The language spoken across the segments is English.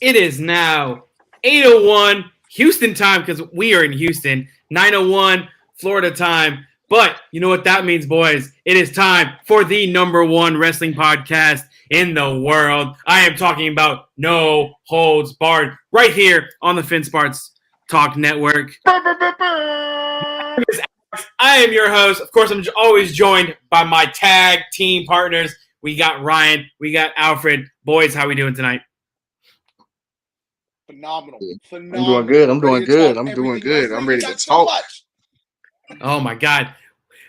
It is now 8:01 Houston time because we are in Houston. 9:01 Florida time. But you know what that means, boys? It is time for the number one wrestling podcast in the world. I am talking about No Holds Barred right here on the FinSparts Talk Network. I am your host. Of course, I'm always joined by my tag team partners. We got Ryan. We got Alfred. Boys, how we doing tonight? Phenomenal. I'm doing good. I'm ready to talk. Oh, my God.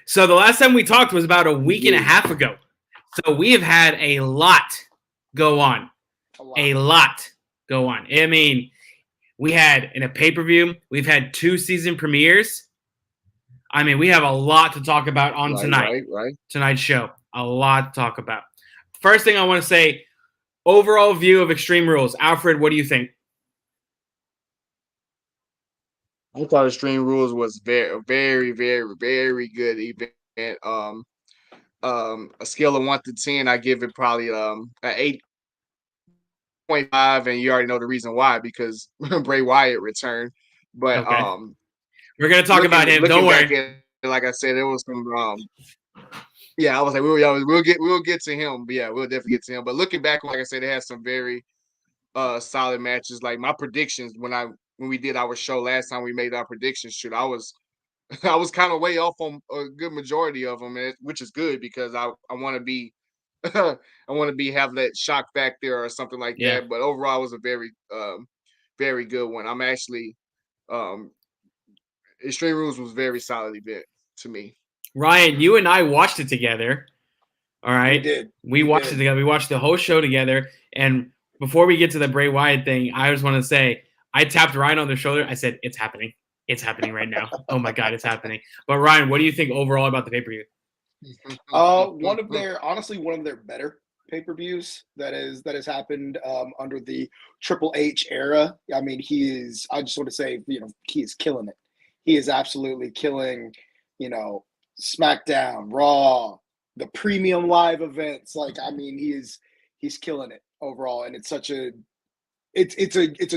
So the last time we talked was about a week and a half ago. So we have had a lot go on. A lot go on. I mean, we had in a pay-per-view, we've had 2 season premieres. I mean, we have a lot to talk about on tonight's show. A lot to talk about. First thing I want to say, overall view of Extreme Rules. Alfred, what do you think? I thought Extreme Rules was very, very, very, very good event. A scale of 1 to 10, I give it probably an 8.5, and you already know the reason why, because Bray Wyatt returned. But okay. We're gonna talk about him. Don't worry. Like I said, there was some. I was like, we'll get to him. But yeah, we'll definitely get to him. But looking back, like I said, it has some very solid matches. Like my predictions when we did our show last time, we made our predictions shoot. I was kind of way off on a good majority of them, which is good because I want to be have that shock factor or something like that. But overall, it was a very very good one. I'm actually Extreme Rules was very solid event to me. Ryan, you and I watched it together. All right. We did. We watched it together. We watched the whole show together. And before we get to the Bray Wyatt thing, I just want to say I tapped Ryan on the shoulder. I said, it's happening. It's happening right now. Oh my God, it's happening. But Ryan, what do you think overall about the pay-per-view? One of their better pay-per-views that has happened under the Triple H era. I mean, I just want to say, he is killing it. He is absolutely killing, SmackDown, Raw, the premium live events. He's killing it overall, and it's a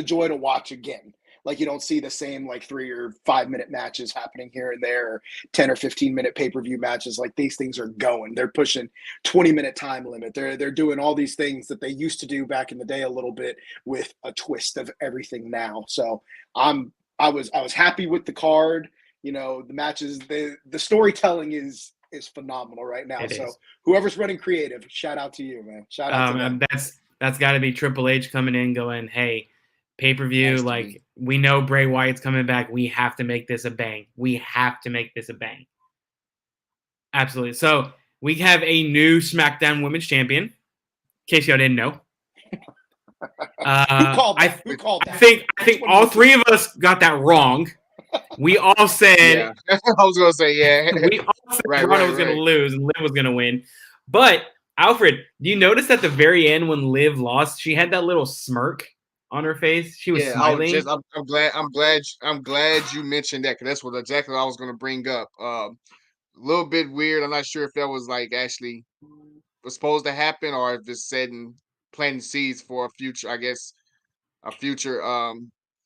joy to watch again. Like, you don't see the same 3 or 5 minute matches happening here and there, or 10 or 15 minute pay-per-view matches. Like, these things are going. They're pushing 20-minute time limit. They're doing all these things that they used to do back in the day a little bit with a twist of everything now. So I was happy with the card. The matches, the storytelling is phenomenal right now. Whoever's running creative, shout out to you, man. Shout out to them. That's got to be Triple H coming in going, hey, pay-per-view, we know Bray Wyatt's coming back. We have to make this a bang. Absolutely. So we have a new SmackDown Women's Champion, in case y'all didn't know. Who called that? I think all 3 of us got that wrong. We all said I was gonna say we all said Toronto was gonna lose and Liv was gonna win. But Alfred, do you notice at the very end when Liv lost, she had that little smirk on her face? She was smiling. I'm glad you mentioned that, because that's what exactly I was gonna bring up. A little bit weird. I'm not sure if that was actually was supposed to happen, or if it's planting seeds for a future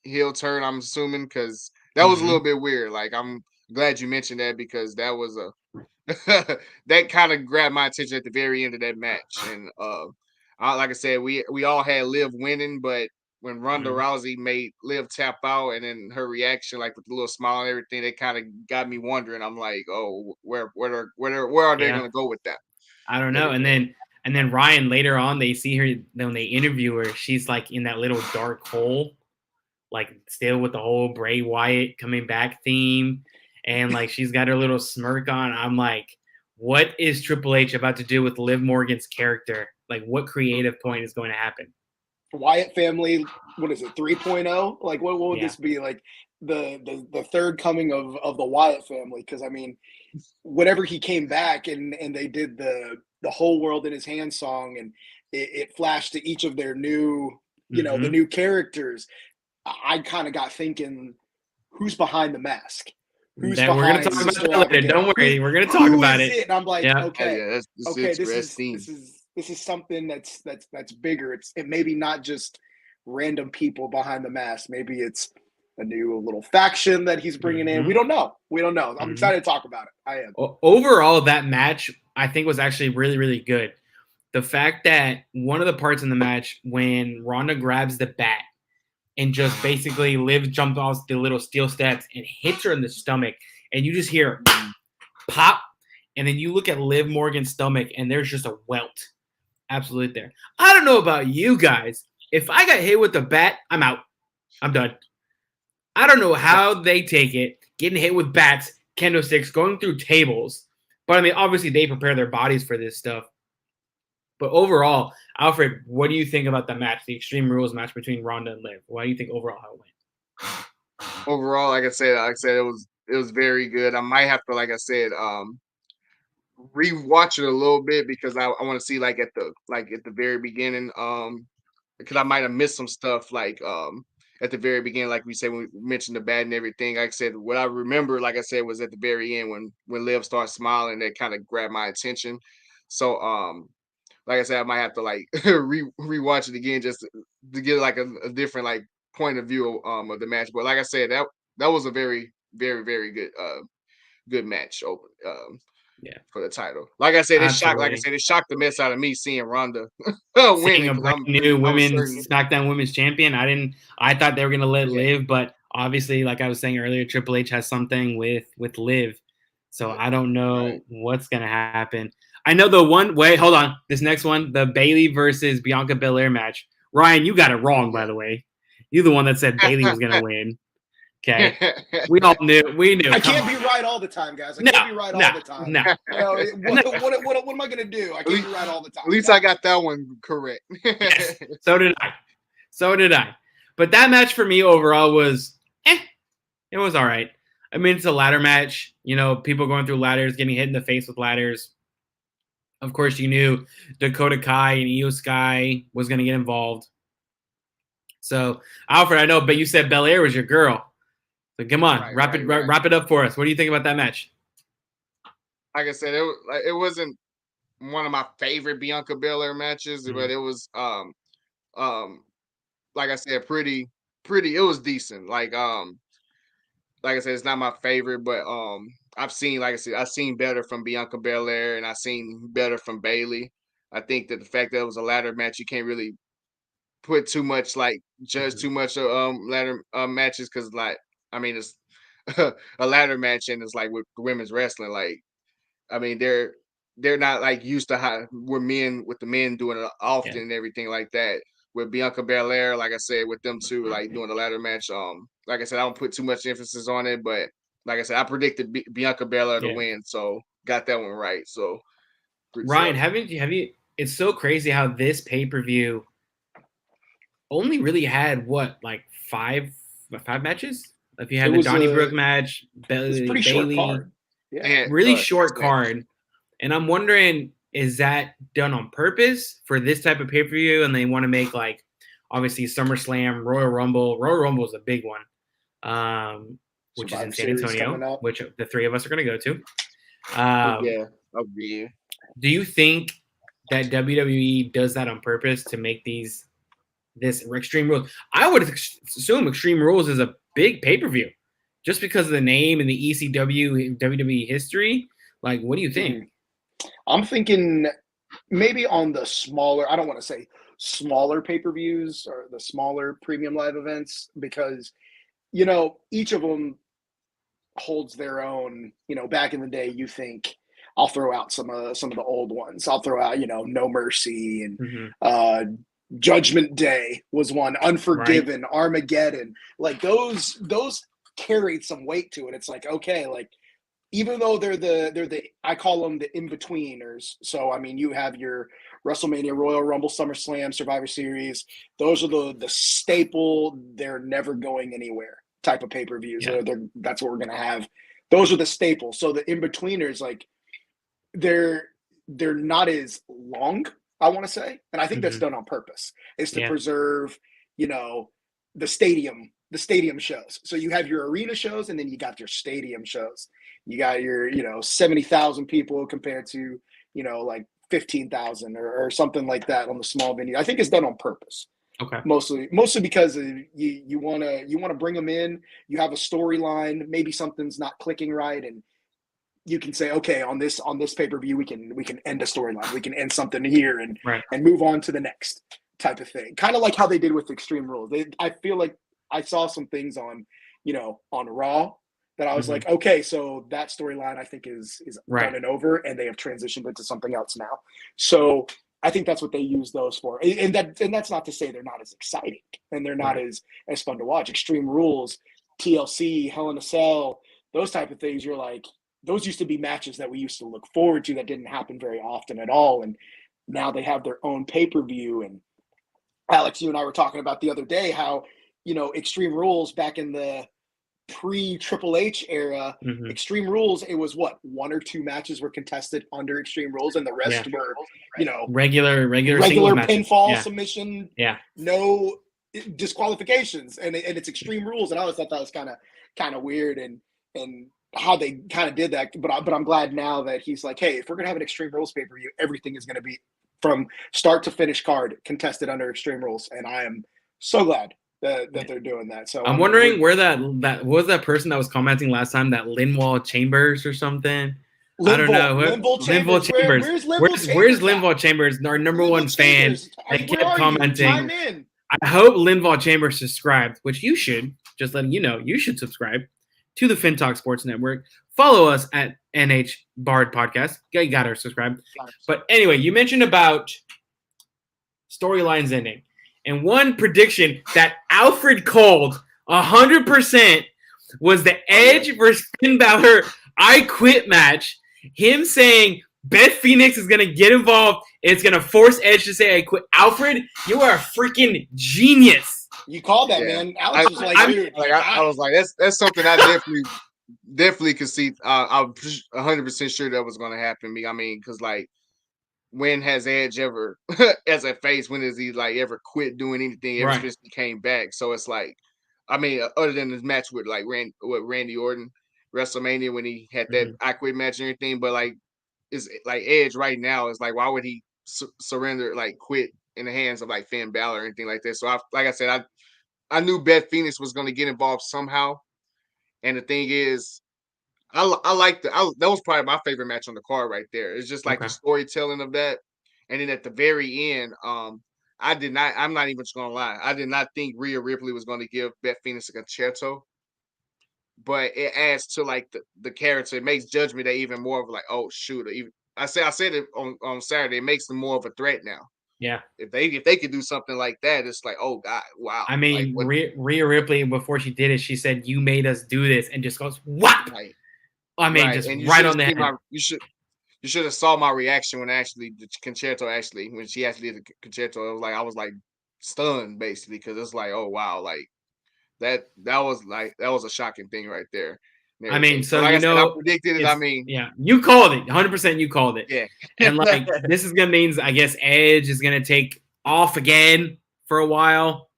heel turn, I'm assuming, because that was a little bit weird. I'm glad you mentioned that, because that was that kind of grabbed my attention at the very end of that match. And like I said, we all had Liv winning, but when Ronda Rousey made Liv tap out, and then her reaction, with the little smile and everything, it kind of got me wondering. I'm like, oh, where are they going to go with that? I don't know. And then Ryan, later on, they see her when they interview her. She's in that little dark hole, still with the whole Bray Wyatt coming back theme, and she's got her little smirk on. I'm like, what is Triple H about to do with Liv Morgan's character? What creative point is going to happen? Wyatt family, what is it, 3.0? What would this be? The third coming of the Wyatt family? Because whenever he came back and they did the whole world in his hand song, and it flashed to each of their new, the new characters, I kind of got thinking, who's behind the mask? We're going to talk about that later. Don't worry, we're going to talk about it. And I'm like, okay, this is something that's bigger. It maybe not just random people behind the mask. Maybe it's a new little faction that he's bringing in. We don't know. I'm excited to talk about it. I am. Overall, that match I think was actually really, really good. The fact that one of the parts in the match when Ronda grabs the bat and just basically Liv jumps off the little steel steps and hits her in the stomach, and you just hear pop, and then you look at Liv Morgan's stomach, and there's just a welt. Absolutely there. I don't know about you guys. If I got hit with the bat, I'm out. I'm done. I don't know how they take it, getting hit with bats, kendo sticks, going through tables. But I mean, obviously they prepare their bodies for this stuff. But overall, Alfred, what do you think about the match, the Extreme Rules match between Ronda and Liv? Why do you think overall how it went? Overall, like I said, it was very good. I might have to, like I said, rewatch it a little bit because I want to see like at the very beginning, because I might have missed some stuff like at the very beginning, like we said when we mentioned the bat and everything. Like I said, what I remember, like I said, was at the very end when Liv started smiling, that kind of grabbed my attention. So like I said, I might have to like rewatch it again just to get like a different like point of view of the match. But like I said, that was a very, very, very good match for the title. Like I said, it shocked the mess out of me seeing Ronda winning. Seeing a brand new women's SmackDown Women's Champion. I thought they were gonna let Liv, but obviously, like I was saying earlier, Triple H has something with Liv. So I don't know what's gonna happen. I know the one. Wait, hold on. This next one, the Bayley versus Bianca Belair match. Ryan, you got it wrong, by the way. You're the one that said Bayley was gonna win. Okay, we all knew. We knew. I can't be right all the time, guys. I can't be right all the time. No. What am I gonna do? I can't be right all the time. At least I got that one correct. Yes, so did I. But that match for me overall was, it was all right. I mean, it's a ladder match. You know, people going through ladders, getting hit in the face with ladders. Of course, you knew Dakota Kai and Io Sky was going to get involved. So, Alfred, I know, but you said Belair was your girl. So come on, wrap it up for us. What do you think about that match? Like I said, it wasn't one of my favorite Bianca Belair matches, but it was like I said, pretty. It was decent. Like I said, it's not my favorite, but I've seen better from Bianca Belair, and I've seen better from Bayley. I think that the fact that it was a ladder match, you can't really put too much judge too much of ladder matches because I mean it's a ladder match and it's like with women's wrestling. Like I mean they're not like used to how with the men doing it often and everything like that. With Bianca Belair, like I said, with them two, like doing the ladder match. Like I said, I don't put too much emphasis on it, but like I said, I predicted Bianca Belair to win, so got that one right. So, Ryan, have you? It's so crazy how this pay-per-view only really had five matches. If you had the Donnybrook match, Bayley, short card. Yeah, really short card, and I'm wondering, is that done on purpose for this type of pay-per-view? And they want to make obviously SummerSlam, Royal Rumble. Royal Rumble is a big one, which is in San Antonio, which the three of us are going to go to. Do you think that WWE does that on purpose to make this Extreme Rules? I would assume Extreme Rules is a big pay-per-view just because of the name and the ECW WWE history. Like, what do you think? I'm thinking maybe on the smaller, I don't want to say smaller pay-per-views or the smaller premium live events because, each of them holds their own, back in the day, you think I'll throw out some of the old ones. I'll throw out, No Mercy and Judgment Day was one, Unforgiven, right. Armageddon. Like those carried some weight to it. It's like, okay, like, even though they're the I call them the in-betweeners. So I mean, you have your WrestleMania, Royal Rumble, SummerSlam, Survivor Series. Those are the staple. They're never going anywhere type of pay-per-views. Yeah. That's what we're gonna have. Those are the staples. So the in-betweeners, like they're not as long, I want to say, and I think that's done on purpose. Is to preserve, the stadium shows. So you have your arena shows, and then you got your stadium shows. You got your, 70,000 people compared to, like 15,000 or something like that on the small venue. I think it's done on purpose. Okay. Mostly because you want to bring them in. You have a storyline. Maybe something's not clicking right, and you can say, okay, on this pay-per-view, we can end a storyline. We can end something here and move on to the next type of thing. Kind of like how they did with Extreme Rules. I feel like I saw some things on Raw that I was like, okay, so that storyline I think is done and over, and they have transitioned into something else now. So I think that's what they use those for. And that's not to say they're not as exciting and they're not as fun to watch. Extreme Rules, TLC, Hell in a Cell, those type of things, you're like, those used to be matches that we used to look forward to that didn't happen very often at all. And now they have their own pay-per-view. And Alex, you and I were talking about the other day how, Extreme Rules back in the pre-Triple H era, Extreme Rules, it was what, 1 or 2 matches were contested under Extreme Rules, and the rest were, regular pinfall submission, no disqualifications, and it's Extreme Rules, and I always thought that was kind of weird, and how they kind of did that, but I'm glad now that he's like, hey, if we're gonna have an Extreme Rules pay-per-view, everything is gonna be from start to finish card contested under Extreme Rules, and I am so glad that they're doing that. So I'm wondering where that was that person that was commenting last time, that Linval Chambers or something. I don't know. Linval Chambers. Where's Linval Chambers? Our number one fan. They kept commenting. I hope Linval Chambers subscribed, which you should. Just letting you know, you should subscribe to the FinTalk Sports Network. Follow us at NH Bard Podcast. You got to subscribe. But anyway, you mentioned about storylines ending. And one prediction that Alfred called 100% was the Edge versus Finn Balor I Quit match. Him saying Beth Phoenix is going to get involved. It's going to force Edge to say I quit. Alfred, you are a freaking genius. You called that, man. Alex was like, dude. I was like, that's something I definitely could see. I'm 100% sure that was going to happen. I mean, because like, when has Edge ever, as a face, when has he like ever quit doing anything ever since he came back? So it's like, I mean, other than this match with like Randy Orton, WrestleMania, when he had that I Quit match and everything, but like, it's like Edge right now is like, why would he surrender, like quit in the hands of like Finn Balor or anything like that? So like I said, I knew Beth Phoenix was going to get involved somehow. And the thing is, I like that was probably my favorite match on the card right there. It's just like the storytelling of that. And then at the very end, I'm not even just going to lie. I did not think Rhea Ripley was going to give Beth Phoenix a concerto. But it adds to like the character. It makes Judgment Day even more of like, oh shoot. I said it on Saturday. It makes them more of a threat now. Yeah. If they could do something like that, it's like, oh God, wow. I mean, like, Rhea Ripley, before she did it, she said, "You made us do this," and just goes, "Whap!" Right. I mean, just right on the head. You should have saw my reaction when the concerto when she actually did the concerto. I was like stunned basically, because it's like, oh wow, like that was a shocking thing right there. I mean, so like I predicted it. I mean, yeah, you called it 100%. You called it. Yeah, and like this is gonna mean, I guess Edge is gonna take off again for a while.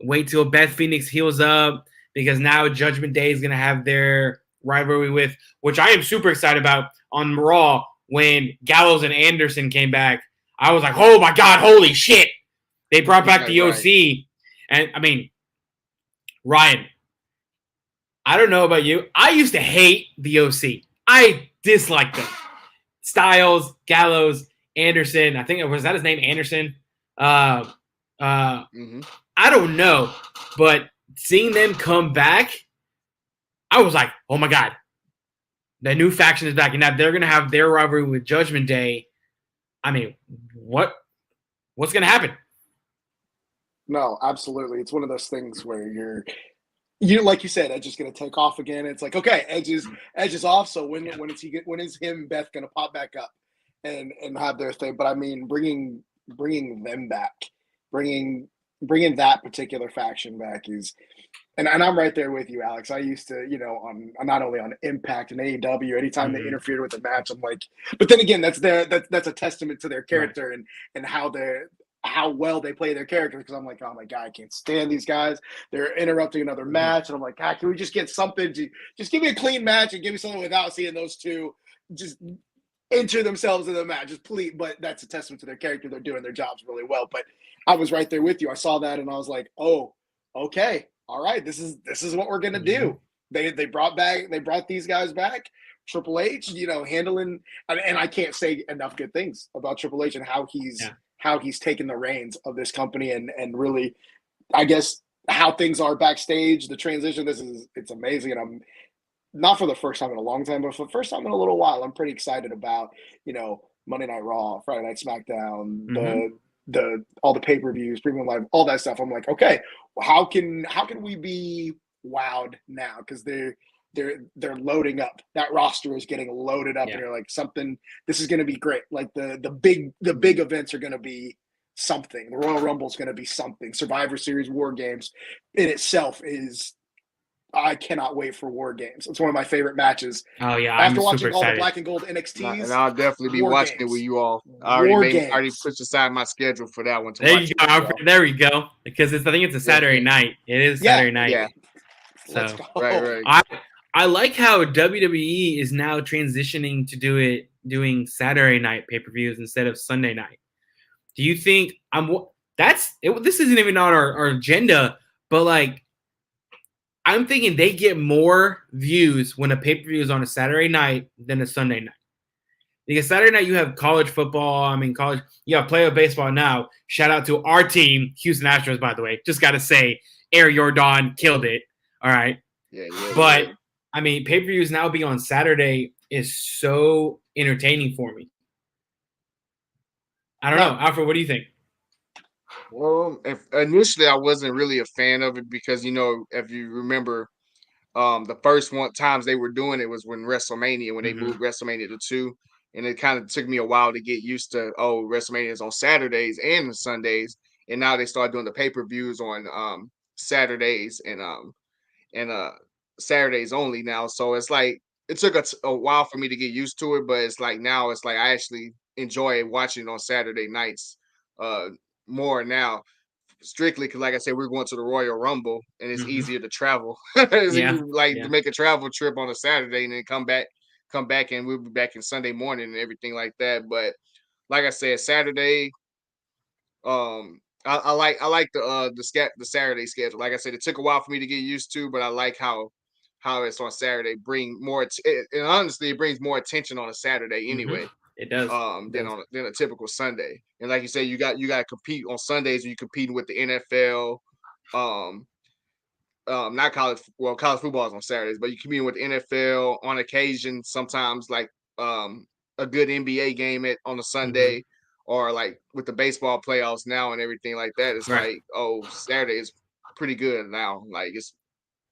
Wait till Beth Phoenix heals up, because now Judgment Day is gonna have their rivalry with, which I am super excited about, on Raw when Gallows and Anderson came back. I was like, oh my God, holy shit. They brought back the OC. And I mean, Ryan, I don't know about you. I used to hate the OC. I disliked them. Styles, Gallows, Anderson. I think was that his name, Anderson? I don't know. But seeing them come back, I was like, oh my God, the new faction is back. And now they're going to have their rivalry with Judgment Day. I mean, what's going to happen? No, absolutely. It's one of those things where you like you said, Edge is going to take off again. It's like, okay, Edge is off. So when is him, Beth going to pop back up and have their thing? But I mean, bringing them back, bringing that particular faction back is, and I'm right there with you, Alex. I used to, on not only on Impact and AEW, anytime they interfered with the match, I'm like, but then again, that's a testament to their character and how well they play their character, because I'm like, oh my God, I can't stand these guys. They're interrupting another match. And I'm like, God, can we just get something just give me a clean match and give me something without seeing those two just enter themselves in the match. Just please, but that's a testament to their character. They're doing their jobs really well. But I was right there with you. I saw that and I was like, oh, okay, all right, this is what we're gonna do. They brought these guys back. Triple H, handling, and I can't say enough good things about Triple H and how he's taken the reins of this company and really, I guess, how things are backstage, the transition. It's amazing, and I'm not for the first time in a long time, but for the first time in a little while, I'm pretty excited about Monday Night Raw, Friday Night SmackDown, the all the pay-per-views, premium live, all that stuff. I'm like, okay, how can we be wowed now? Because they're loading up. That roster is getting loaded up, and you're like, this is going to be great. Like the big events are going to be something. The Royal Rumble is going to be something. Survivor Series, War Games in itself is. I cannot wait for War Games. It's one of my favorite matches. Oh yeah, after watching all the black and gold NXTs, and I'll definitely be watching it with you all. I already pushed aside my schedule for that one. There you go. There you go. Because I think it's a Saturday night. It is Saturday night. Yeah. So let's go. Right. I like how WWE is now transitioning to doing Saturday night pay-per-views instead of Sunday night. Do you think this isn't even on our agenda, but like I'm thinking they get more views when a pay-per-view is on a Saturday night than a Sunday night. Because Saturday night you have college football. You have playoff baseball now. Shout out to our team, Houston Astros, by the way. Just got to say, Air Jordan killed it. All right. Yeah. But pay-per-views now being on Saturday is so entertaining for me. I don't know. Alfred, what do you think? Well, initially I wasn't really a fan of it because, if you remember, the first times they were doing it was when WrestleMania, when they moved WrestleMania to 2. And it kind of took me a while to get used to, WrestleMania is on Saturdays and Sundays. And now they start doing the pay-per-views on Saturdays and Saturdays only now. So it's like it took a while for me to get used to it, but it's like now it's like I actually enjoy watching it on Saturday nights more now, strictly because, like I said, we're going to the Royal Rumble and it's easier to travel. It's easier, to make a travel trip on a Saturday and then come back and we'll be back in Sunday morning and everything like that. But like I said, Saturday, I like the Saturday schedule. Like I said, it took a while for me to get used to, but I like how it's on Saturday. And honestly, it brings more attention on a Saturday anyway. It does. Than a typical Sunday. And like you say, you got to compete on Sundays. You're competing with the NFL. Not college. Well, college football is on Saturdays, but you're competing with the NFL on occasion. Sometimes like a good NBA game on a Sunday, or like with the baseball playoffs now and everything like that. It's like, Saturday is pretty good now. Like it's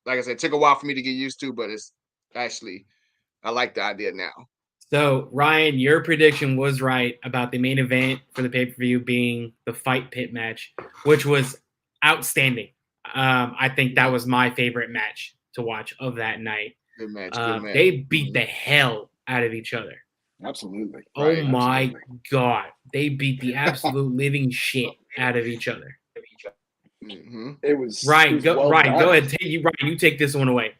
like I said, it took a while for me to get used to, but it's actually I like the idea now. So, Ryan, your prediction was right about the main event for the pay-per-view being the Fight Pit match, which was outstanding. I think that was my favorite match to watch of that night. Good match. They beat the hell out of each other. Absolutely. Oh, my God. They beat the absolute living shit out of each other. It was Ryan, go ahead. Ryan, you take this one away.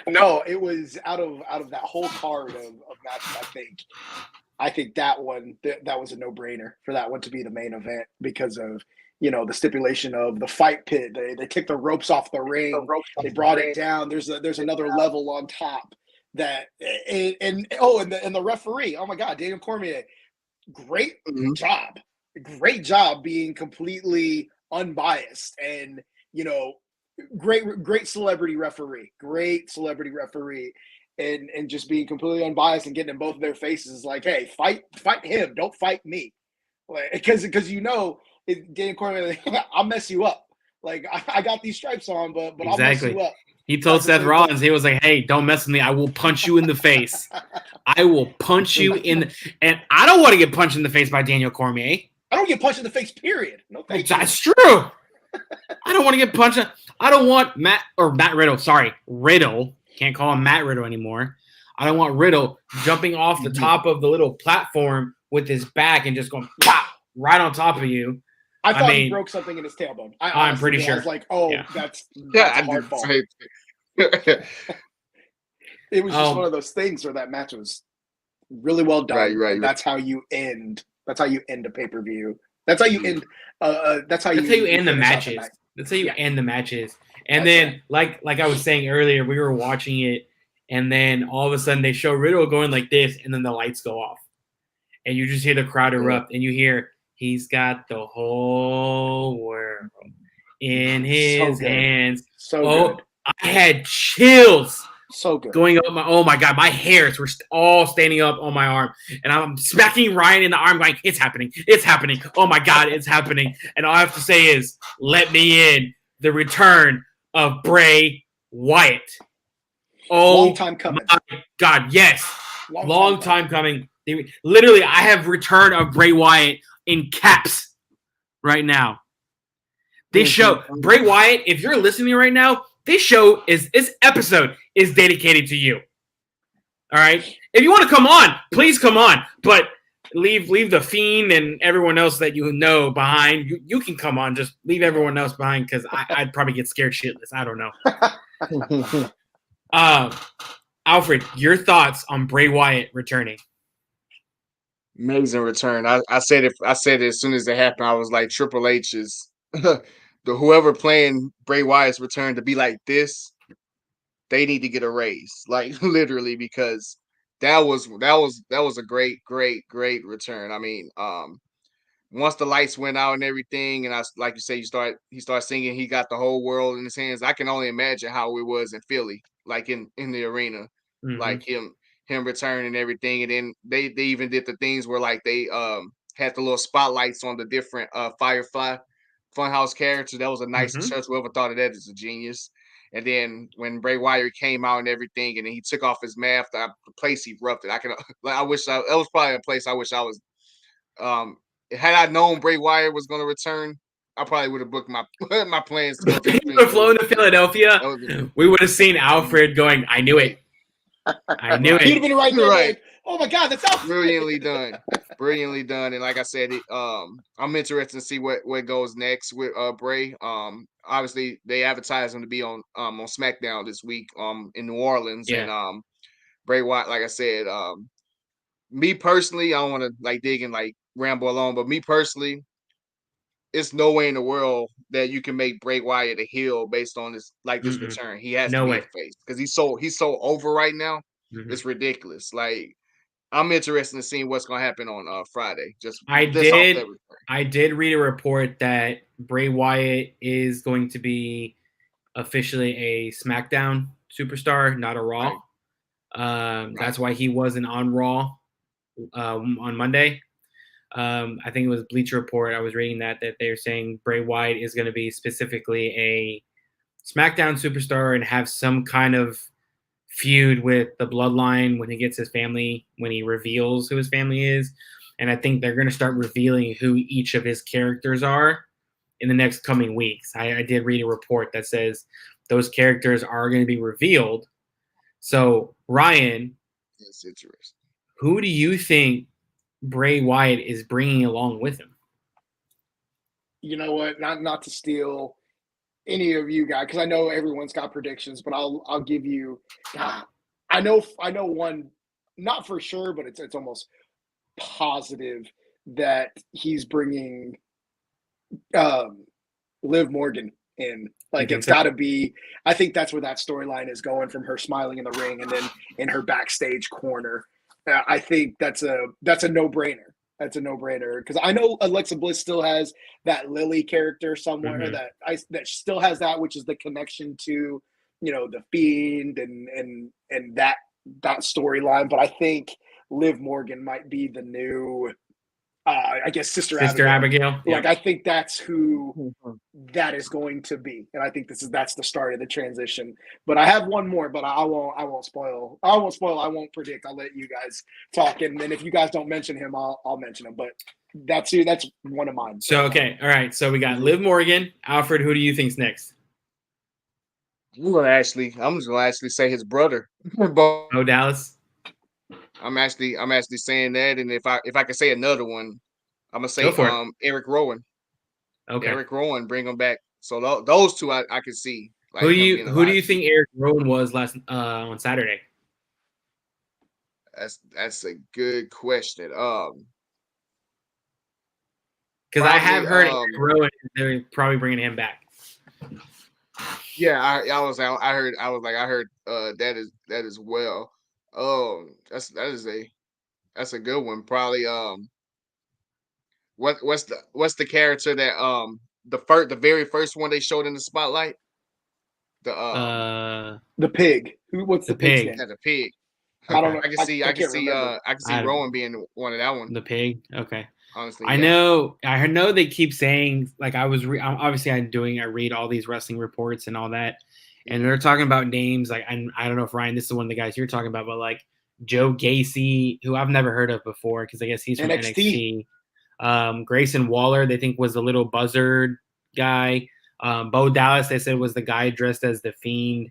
No, it was out of that whole card of matches. I think that one that was a no-brainer for that one to be the main event because of the stipulation of the fight pit. They kicked the ropes off the ring. They brought it down. There's another level on top that and the referee. Oh my God, Daniel Cormier, great job being completely unbiased and great celebrity referee, and just being completely unbiased and getting in both of their faces is like, hey, fight him, don't fight me, because Daniel Cormier, I'll mess you up. Like I got these stripes on, but I'll mess you up. He told Seth Rollins, he was like, hey, don't mess with me. I will punch you in the face. I will punch you and I don't want to get punched in the face by Daniel Cormier. I don't get punched in the face, period. No, thank you. That's true. I don't want to get punched. I don't want Matt Riddle. Sorry, Riddle. Can't call him Matt Riddle anymore. I don't want Riddle jumping off the top of the little platform with his back and just going pop right on top of you. I thought he broke something in his tailbone. I'm pretty sure. I was like, that's a hard fall. It was just one of those things where that match was really well done. Right. And that's how you end. That's how you end a pay-per-view. That's how you end. That's how you end the finish out matches. night. That's how you end the matches. And That's then, like I was saying earlier, we were watching it, and then all of a sudden they show Riddle going like this, and then the lights go off, and you just hear the crowd erupt, and you hear he's got the whole world in his hands. So good. I had chills. So good. Going up oh my God, my hairs were all standing up on my arm. And I'm smacking Ryan in the arm going, it's happening. It's happening. Oh my God, it's happening. And all I have to say is, let me in. The return of Bray Wyatt. Oh, long time coming. My God, yes. Long time coming. Literally, I have return of Bray Wyatt in caps right now. This show, Bray Wyatt, if you're listening right now, this episode is dedicated to you. All right? If you want to come on, please come on. But leave the Fiend and everyone else that you know behind. You can come on. Just leave everyone else behind because I'd probably get scared shitless. I don't know. Alfred, your thoughts on Bray Wyatt returning? Amazing return. I said it as soon as it happened. I was like, Triple H is whoever playing Bray Wyatt's return to be like this, they need to get a raise, like literally, because that was a great return. I mean, once the lights went out and everything, and like you say, he started singing, he got the whole world in his hands. I can only imagine how it was in Philly, like in the arena, like him returning and everything. And then they even did the things where like they had the little spotlights on the different Firefly Funhouse characters. That was a nice touch. Whoever thought of that is a genius. And then when Bray Wyatt came out and everything, and then he took off his mask, the place erupted. I wish that was probably a place I wish I was. Had I known Bray Wyatt was going to return, I probably would have booked my plans to go to you were flown to Philadelphia. We would have seen Alfred going, I knew it. I knew it. He'd have been right there. Right. Like, oh my God, that's Alfred. Brilliantly done. And like I said, I'm interested to see what goes next with Bray. Obviously they advertised him to be on SmackDown this week in New Orleans. Yeah. And Bray Wyatt, like I said, me personally, I don't want to like dig and like ramble along, but me personally, it's no way in the world that you can make Bray Wyatt a heel based on this return. He has to be a face because he's so over right now. It's ridiculous. Like, I'm interested in seeing what's going to happen on Friday. I did read a report that Bray Wyatt is going to be officially a SmackDown superstar, not a Raw. Right. That's why he wasn't on Raw on Monday. I think it was Bleacher Report. I was reading that they're saying Bray Wyatt is going to be specifically a SmackDown superstar and have some kind of feud with the Bloodline when he gets his family, when he reveals who his family is. And I think they're going to start revealing who each of his characters are in the next coming weeks. I did read a report that says those characters are going to be revealed. So, Ryan, that's interesting. Who do you think Bray Wyatt is bringing along with him? You know what? Not to steal any of you guys, because I know everyone's got predictions, but I'll give you. I know one, not for sure, but it's almost positive that he's bringing Liv Morgan in. Like, it's got to be. I think that's where that storyline is going, from her smiling in the ring and then in her backstage corner. I think that's a no-brainer. That's a no-brainer, because I know Alexa Bliss still has that Lily character somewhere that still has that, which is the connection to, the Fiend and that storyline. But I think Liv Morgan might be the new, I guess, Sister Abigail. Like, I think that's who that is going to be, and I think that's the start of the transition. But I have one more, but I won't spoil. I won't predict. I'll let you guys talk, and then if you guys don't mention him, I'll mention him. But that's one of mine. So okay, all right. So we got Liv Morgan. Alfred, who do you think's next? I'm just gonna actually say his brother. Oh, Dallas. I'm actually saying that, and if I can say another one, I'm gonna say Eric Rowan. Okay, Eric Rowan, bring him back. So those two I can see. Like, who do you think Eric Rowan was last on Saturday? That's a good question. Because I have heard Probably, Eric Rowan, they're probably bringing him back. yeah, I heard that as well. That's a good one. Probably what's the character that the very first one they showed in the spotlight? The pig. What's The the pig's pig. name? Yeah, the pig. I don't know. I can I see can't remember. I can see Rowan being one of that one. The pig. Okay. Honestly, I know they keep saying, like, I read all these wrestling reports and all that, and they're talking about names like, I don't know if Ryan, this is one of the guys you're talking about, but like Joe Gacy, who I've never heard of before because I guess he's from NXT. Grayson Waller, they think was the little buzzard guy. Bo Dallas, they said was the guy dressed as the Fiend.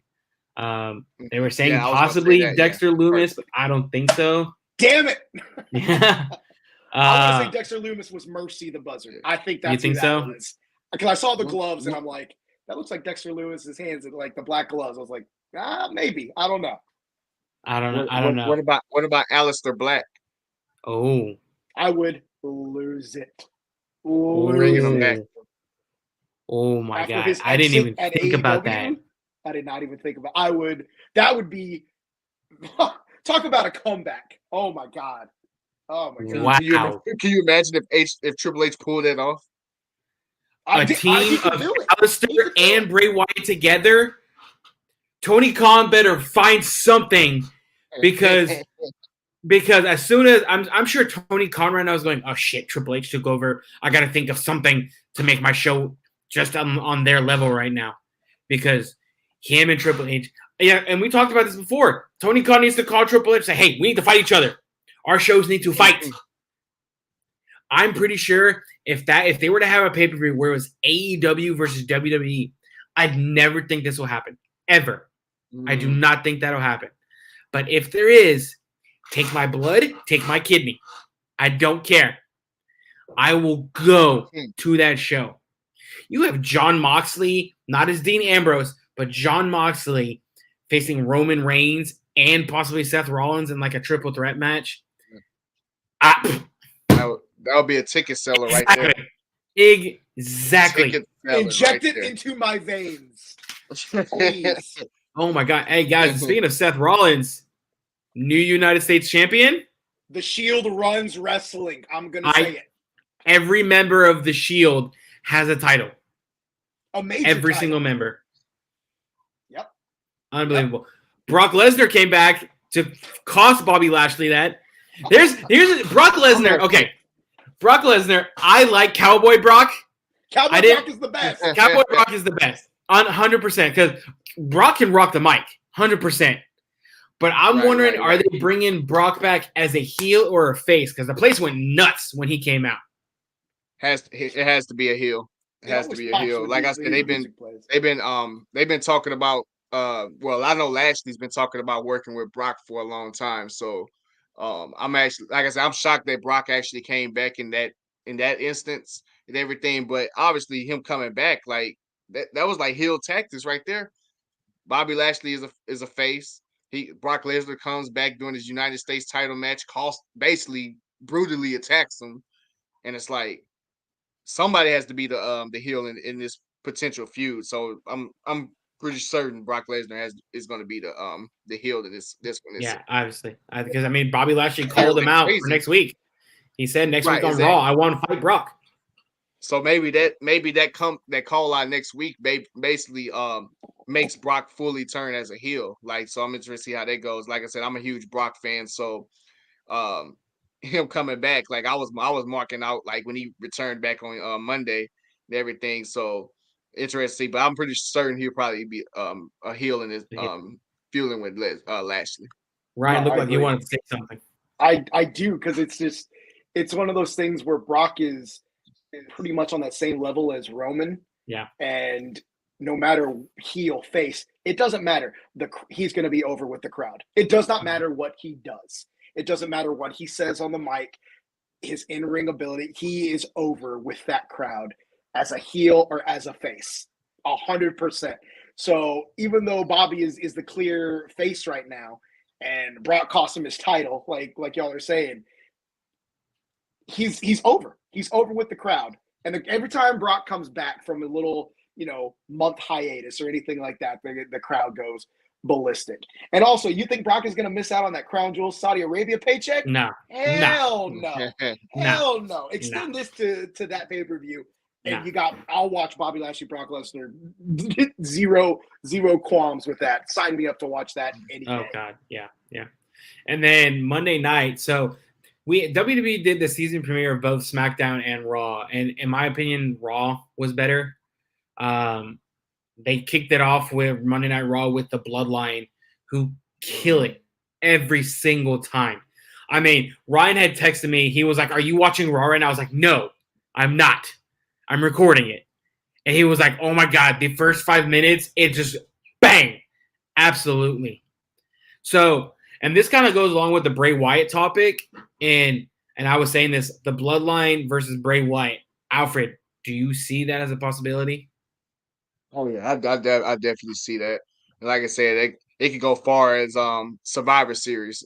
They were saying possibly Dexter Loomis, but I don't think so. Damn it! Yeah. I want to say Dexter Loomis was Mercy the Buzzard. I think that's who that was. Because I saw the gloves and I'm like, that looks like Dexter Loomis's hands and like the black gloves. I was like, maybe. I don't know. I don't know. What about Aleister Black? Oh, I would lose it. Bringing him back. Oh my God! I didn't even think about that. I did not even think about. That would be. Talk about a comeback! Oh my God! Oh my God! Wow! Can you imagine if Triple H pulled that off? A team of Aleister and Bray Wyatt together. Tony Khan better find something because as soon as I'm sure Tony Khan right now is going, oh shit, Triple H took over. I got to think of something to make my show just on their level right now, because him and Triple H, yeah, and we talked about this before. Tony Khan needs to call Triple H and say, hey, we need to fight each other. Our shows need to fight. I'm pretty sure if they were to have a pay-per-view where it was AEW versus WWE, I'd never think this will happen. Ever. I do not think that'll happen. But if there is, take my blood, take my kidney. I don't care. I will go to that show. You have Jon Moxley, not as Dean Ambrose, but Jon Moxley facing Roman Reigns and possibly Seth Rollins in like a triple threat match. That would be a ticket seller right there. Exactly. Inject it into my veins. Please. Oh my God. Hey guys, speaking of Seth Rollins, new United States champion. The Shield runs wrestling. I'm going to say it. Every member of the Shield has a title. Amazing. Every single member. Yep. Unbelievable. Yep. Brock Lesnar came back to cost Bobby Lashley that. Here's Brock Lesnar. Okay. Brock Lesnar. I like Cowboy Brock. Cowboy Brock is the best. Cowboy Brock is the best. 100%. Because Brock can rock the mic. 100%. But I'm wondering, are they bringing Brock back as a heel or a face? Because the place went nuts when he came out. It has to be a heel. It has to be a heel. Like I said, they've been talking about. Well, I know Lashley's been talking about working with Brock for a long time. So, I'm actually, like I said, I'm shocked that Brock actually came back in that instance and everything. But obviously, him coming back, like that was like heel tactics right there. Bobby Lashley is a face. Brock Lesnar comes back during his United States title match, basically brutally attacks him, and it's like somebody has to be the heel in this potential feud. So I'm pretty certain Brock Lesnar is going to be the heel in this one. Yeah, obviously, because I mean Bobby Lashley called him out for next week. He said next week on Raw, I want to fight Brock. So maybe that call out next week basically makes Brock fully turn as a heel. Like, so I'm interested to see how that goes. Like I said, I'm a huge Brock fan, so him coming back, like I was marking out like when he returned back on Monday and everything. So interesting to see, but I'm pretty certain he'll probably be a heel in his feuding with Lashley. Ryan, looked like you wanted to say something. I do, because it's one of those things where Brock is pretty much on that same level as Roman. Yeah. And no matter heel, face, it doesn't matter. He's going to be over with the crowd. It does not matter what he does. It doesn't matter what he says on the mic, his in-ring ability. He is over with that crowd as a heel or as a face, 100%. So even though Bobby is the clear face right now, and Brock cost him his title, like y'all are saying, he's over. He's over with the crowd. And every time Brock comes back from a little, month hiatus or anything like that, the crowd goes ballistic. And also, you think Brock is going to miss out on that Crown Jewel Saudi Arabia paycheck? No. Hell no. Hell no. Extend No. this to that pay-per-view. And No. I'll watch Bobby Lashley, Brock Lesnar. Zero qualms with that. Sign me up to watch that any day. Oh God, yeah. And then Monday night, so WWE did the season premiere of both SmackDown and Raw, and in my opinion, Raw was better. They kicked it off with Monday Night Raw with the Bloodline, who kill it every single time. I mean, Ryan had texted me. He was like, "Are you watching Raw right now?" I was like, "No, I'm not. I'm recording it." And he was like, "Oh my God, the first 5 minutes, it just bang." Absolutely. So, and this kind of goes along with the Bray Wyatt topic. And I was saying this, the Bloodline versus Bray Wyatt. Alfred, do you see that as a possibility? Oh yeah, I definitely see that. And like I said, it could go far as Survivor Series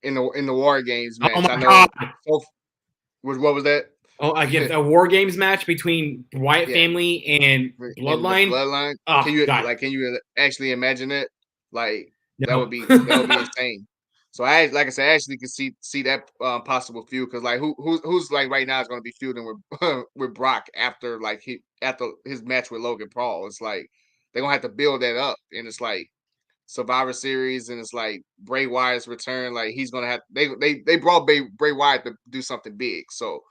in the War Games match. Oh my I know. God. What was that? Oh, I get a War Games match between Wyatt family and Bloodline. Bloodline. Oh, can you God. can you actually imagine it? Like No. that would be insane. So I actually can see that possible feud, because like who's like right now is going to be feuding with Brock after his match with Logan Paul. It's like they're gonna have to build that up, and it's like Survivor Series, and it's like Bray Wyatt's return. Like he's gonna have they brought Bray Wyatt to do something big. So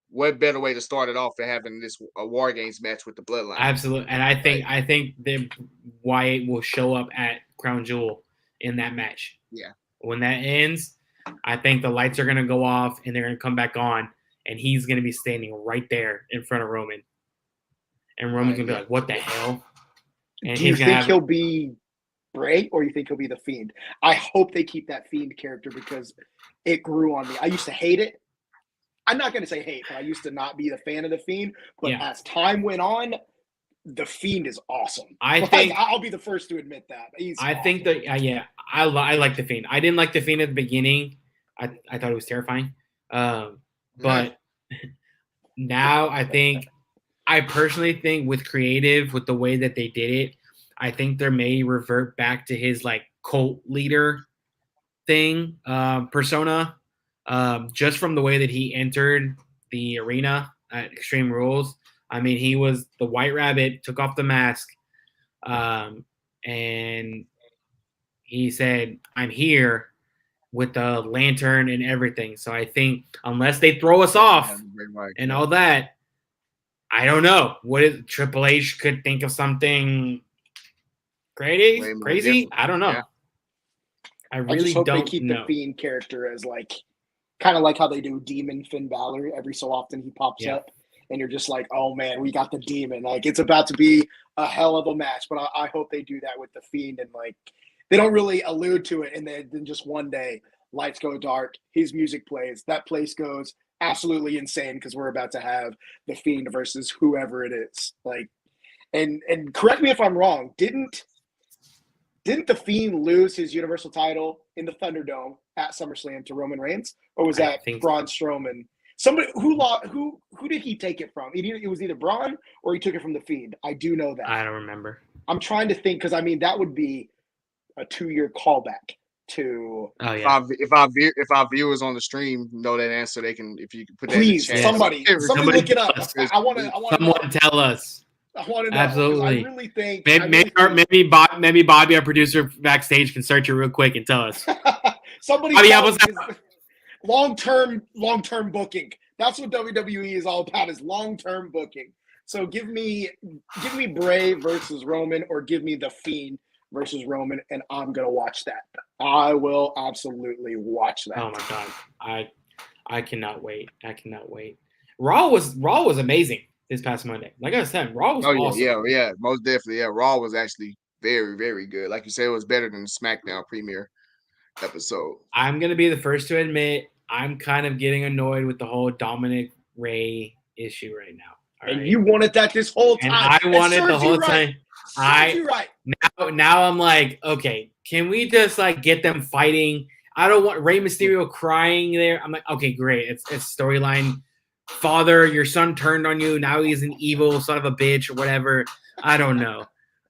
what better way to start it off than having a War Games match with the Bloodline? Absolutely, and I think that Wyatt will show up at Crown Jewel in that match. Yeah. When that ends, I think the lights are gonna go off and they're gonna come back on, and he's gonna be standing right there in front of Roman, and Roman's gonna be like, "What the hell?" And do you think he'll be Bray, or you think he'll be the Fiend? I hope they keep that Fiend character because it grew on me. I used to hate it. I'm not going to say hate, but I used to not be a fan of the Fiend. But as time went on, the Fiend is awesome. I think I'll be the first to admit that. I think that I like the Fiend. I didn't like the Fiend at the beginning. I thought it was terrifying. But now I personally think with creative, with the way that they did it, I think there may revert back to his like cult leader thing, persona. Just from the way that he entered the arena at Extreme Rules. I mean, he was the White Rabbit, took off the mask, and he said, "I'm here," with the lantern and everything. So I think unless they throw us off and all that, I don't know. Triple H could think of something crazy? I don't know. Yeah. I really just hope don't they keep know. the Fiend character as like kind of like how they do Demon Finn Balor. Every so often he pops up and you're just like, oh man, we got the Demon. Like it's about to be a hell of a match. But I hope they do that with the Fiend, and like they don't really allude to it, and then just one day lights go dark, his music plays, that place goes absolutely insane because we're about to have the Fiend versus whoever it is. Like, and correct me if I'm wrong, didn't the Fiend lose his Universal title in the Thunderdome at SummerSlam to Roman Reigns, or was that Braun Strowman? Somebody who did he take it from? It was either Braun or he took it from the Fiend. I do know that. I don't remember. I'm trying to think because I mean that would be a 2-year callback to. Oh yeah. If our viewers on the stream know that answer, they can. If you could put that please, in the chat. somebody look it up. I want to. Someone tell us. I want to know. Absolutely. I really think maybe Bobby, our producer backstage, can search it real quick and tell us. Somebody long-term booking. That's what WWE is all about, is long-term booking. So give me Bray versus Roman, or give me the Fiend versus Roman, and I'm gonna watch that. I will absolutely watch that. Oh my god, I cannot wait. Raw was amazing this past Monday. Like I said, Raw was awesome. Yeah, most definitely. Yeah, Raw was actually very, very good. Like you said, it was better than the SmackDown premiere episode. I'm gonna be the first to admit I'm kind of getting annoyed with the whole Dominic Ray issue right now. And you wanted that this whole time. And I wanted the whole time. You're right. Now I'm like, okay, can we just like get them fighting? I don't want Rey Mysterio crying there. I'm like, okay, great. It's storyline. Father, your son turned on you. Now he's an evil son of a bitch or whatever. I don't know.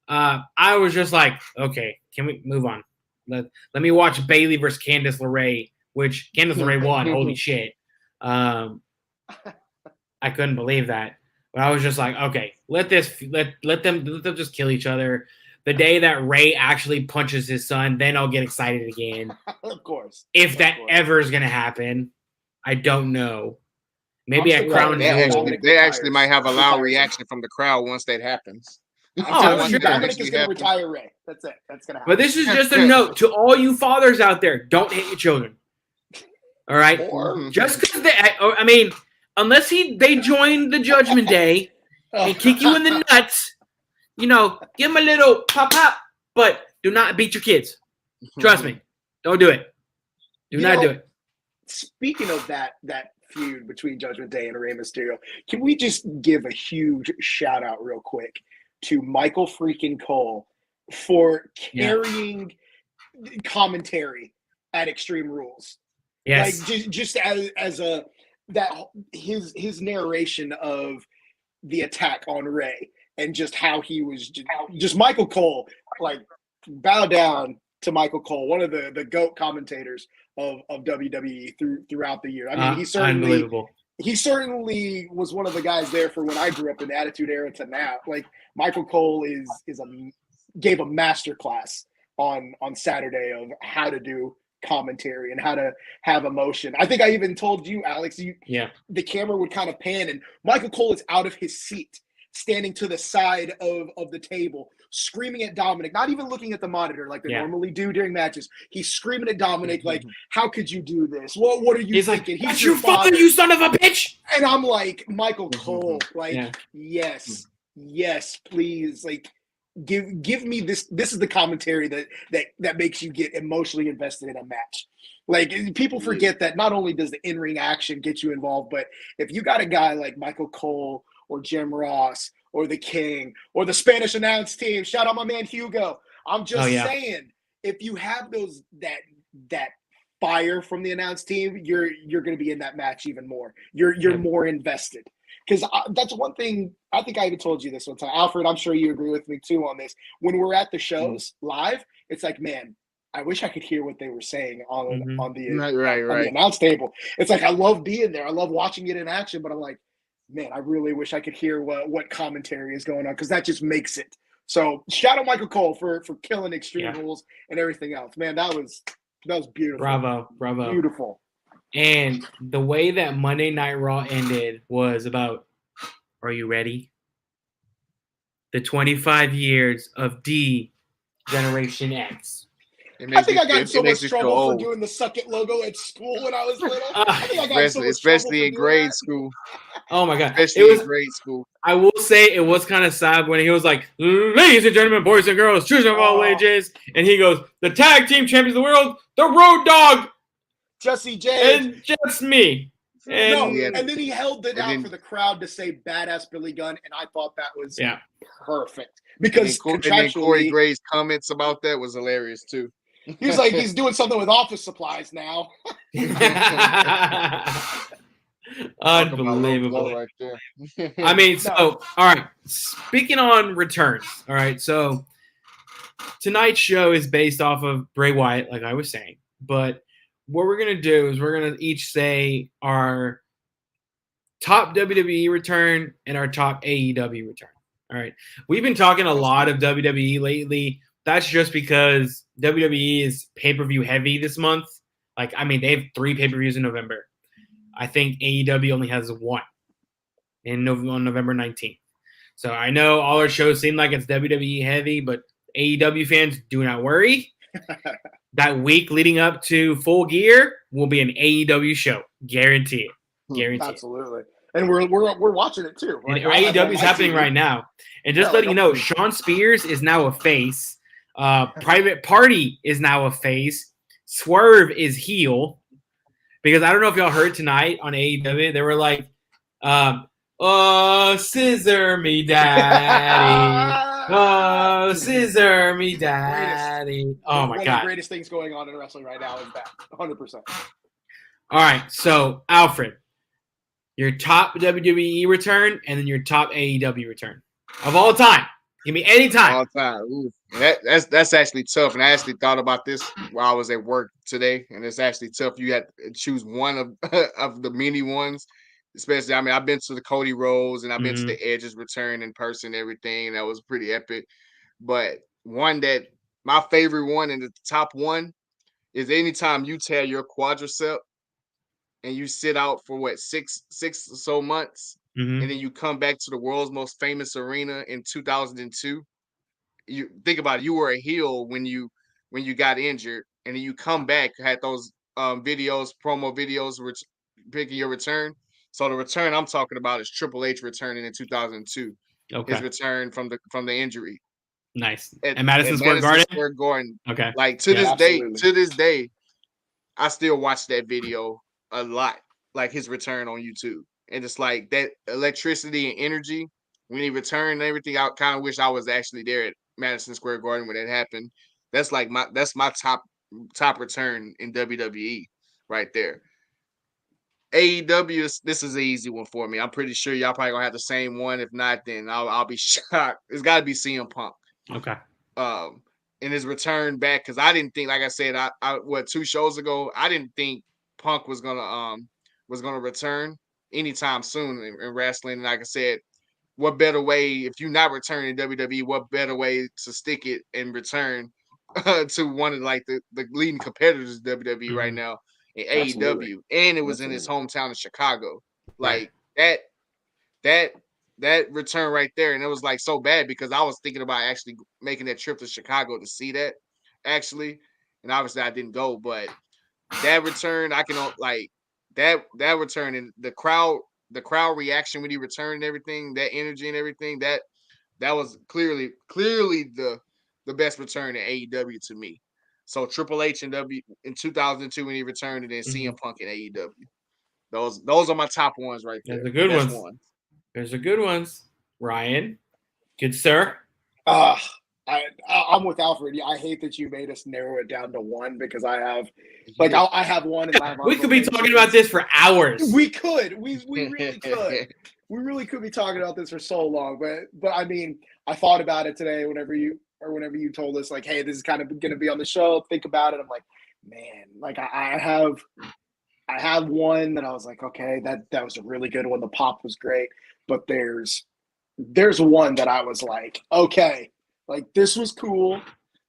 I was just like, okay, can we move on? Let me watch Bayley versus Candice LeRae, which Candice LeRae won. Holy shit. I couldn't believe that. But I was just like, okay, let them just kill each other. The day that Ray actually punches his son, then I'll get excited again. Of course. If that ever is gonna happen, I don't know. Maybe at Crown Jewel. They actually might have a loud reaction from the crowd once that happens. Sure. Dominic is going to retire Ray. That's it. That's going to happen. But this is just a note to all you fathers out there: don't hit your children. All right, just because I mean, unless they join the Judgment Day and kick you in the nuts, give them a little pop, but do not beat your kids. Trust me, don't do it. Do not do it. Speaking of that feud between Judgment Day and Rey Mysterio, can we just give a huge shout out real quick to Michael freaking Cole for carrying commentary at Extreme Rules? Yes. Like just as his narration of the attack on Ray and just how he was just Michael Cole, like, bow down to Michael Cole, one of the GOAT commentators of WWE throughout the year. I mean, he certainly was one of the guys there for when I grew up in the Attitude Era to now. Like, Michael Cole gave a master class on Saturday of how to do commentary and how to have emotion. I think I even told you, Alex, the camera would kind of pan and Michael Cole is out of his seat, standing to the side of the table, screaming at Dominic, not even looking at the monitor like they normally do during matches. He's screaming at Dominic like, how could you do this? What are you thinking? Like, that's your father, you son of a bitch! And I'm like, Michael Cole, yes, please. Like, give me this. This is the commentary that makes you get emotionally invested in a match. Like, people forget that not only does the in-ring action get you involved, but if you got a guy like Michael Cole or Jim Ross or the King or the Spanish announce team, shout out my man Hugo. I'm just saying, if you have that fire from the announce team, you're going to be in that match even more. You're more invested. Because that's one thing, I think I even told you this one time. Alfred, I'm sure you agree with me too on this. When we're at the shows live, it's like, man, I wish I could hear what they were saying on the announce table. It's like, I love being there. I love watching it in action, but I'm like, man, I really wish I could hear what commentary is going on, because that just makes it. So shout out Michael Cole for killing Extreme Rules and everything else. Man, that was beautiful. Bravo. Beautiful. And the way that Monday Night Raw ended was about, are you ready? The 25 years of D Generation X. I think I got in so much trouble for doing the Suck It logo at school when I was little. I think I got so much especially in grade school. Oh my God. Especially in grade school. I will say it was kind of sad when he was like, ladies and gentlemen, boys and girls, children of all ages. And he goes, the tag team champions of the world, the Road Dogg. Jesse J. And just me. And then he held it out for the crowd to say badass Billy Gunn, and I thought that was perfect. Because and Corey Gray's comments about that was hilarious too. He's like, he's doing something with office supplies now. Unbelievable. Right there. I mean, so, all right. Speaking on returns, all right. So tonight's show is based off of Bray Wyatt, like I was saying. But what we're going to do is we're going to each say our top WWE return and our top AEW return. All right. We've been talking a lot of WWE lately. That's just because WWE is pay-per-view heavy this month. Like, I mean, they have 3 pay-per-views in November. I think AEW only has 1 on November 19th. So I know all our shows seem like it's WWE heavy, but AEW fans, do not worry. That week leading up to Full Gear will be an AEW show. Guarantee it. Absolutely. And we're watching it too. And AEW is happening right now. And just letting you know, Sean Spears is now a face. Private Party is now a face. Swerve is heel. Because I don't know if y'all heard tonight on AEW, they were like, scissor me, daddy. Oh, scissor me, daddy. Oh, my One of God. the greatest things going on in wrestling right now is that. 100%. All right, so, Alfred, your top WWE return and then your top AEW return of all time. Give me any time. All time. Ooh. That's actually tough. And I actually thought about this while I was at work today. And it's actually tough. You had to choose one of of the many ones. Especially, I mean, I've been to the Cody Rhodes and I've been to the Edge's return in person and everything. And that was pretty epic. But one that my favorite one and the top one is anytime you tear your quadricep and you sit out for what six or so months, and then you come back to the world's most famous arena in 2002. You think about it, you were a heel when you got injured, and then you come back, had those promo videos, which picking your return. So the return I'm talking about is Triple H returning in 2002. Okay. His return from the injury. Nice. At Madison Square Garden? Square Garden. Okay. Like to absolutely. this day, I still watch that video a lot, like his return on YouTube. And it's like that electricity and energy when he returned and everything. I kind of wish I was actually there at Madison Square Garden when that happened. That's my top return in WWE right there. AEW, this is an easy one for me. I'm pretty sure y'all probably gonna have the same one. If not, then I'll be shocked. It's got to be CM Punk. Okay. In his return back, because I didn't think, like I said, I 2 shows ago, I didn't think Punk was gonna return anytime soon in wrestling. And like I said, what better way if you're not returning WWE? What better way to stick it and return to one of like the leading competitors of WWE right now in AEW, and it was in his hometown of Chicago. Like that return right there, and it was like so bad because I was thinking about actually making that trip to Chicago to see that actually, and obviously I didn't go, but that return I can like that return and the crowd reaction when he returned and everything, that energy and everything, that was clearly the best return in AEW to me. So Triple H in 2002 when he returned, and then CM Punk in AEW. Those are my top ones right there. Those are good ones. There's the good ones. Ryan, good sir. I'm with Alfred. I hate that you made us narrow it down to one because I have one. And we could be talking about this for hours. We could. We really could. We really could be talking about this for so long. But I mean, I thought about it today whenever you told us like, hey, this is kind of going to be on the show. Think about it. I'm like, man, like I have one that I was like, okay, that was a really good one. The pop was great. But there's one that I was like, okay, like this was cool.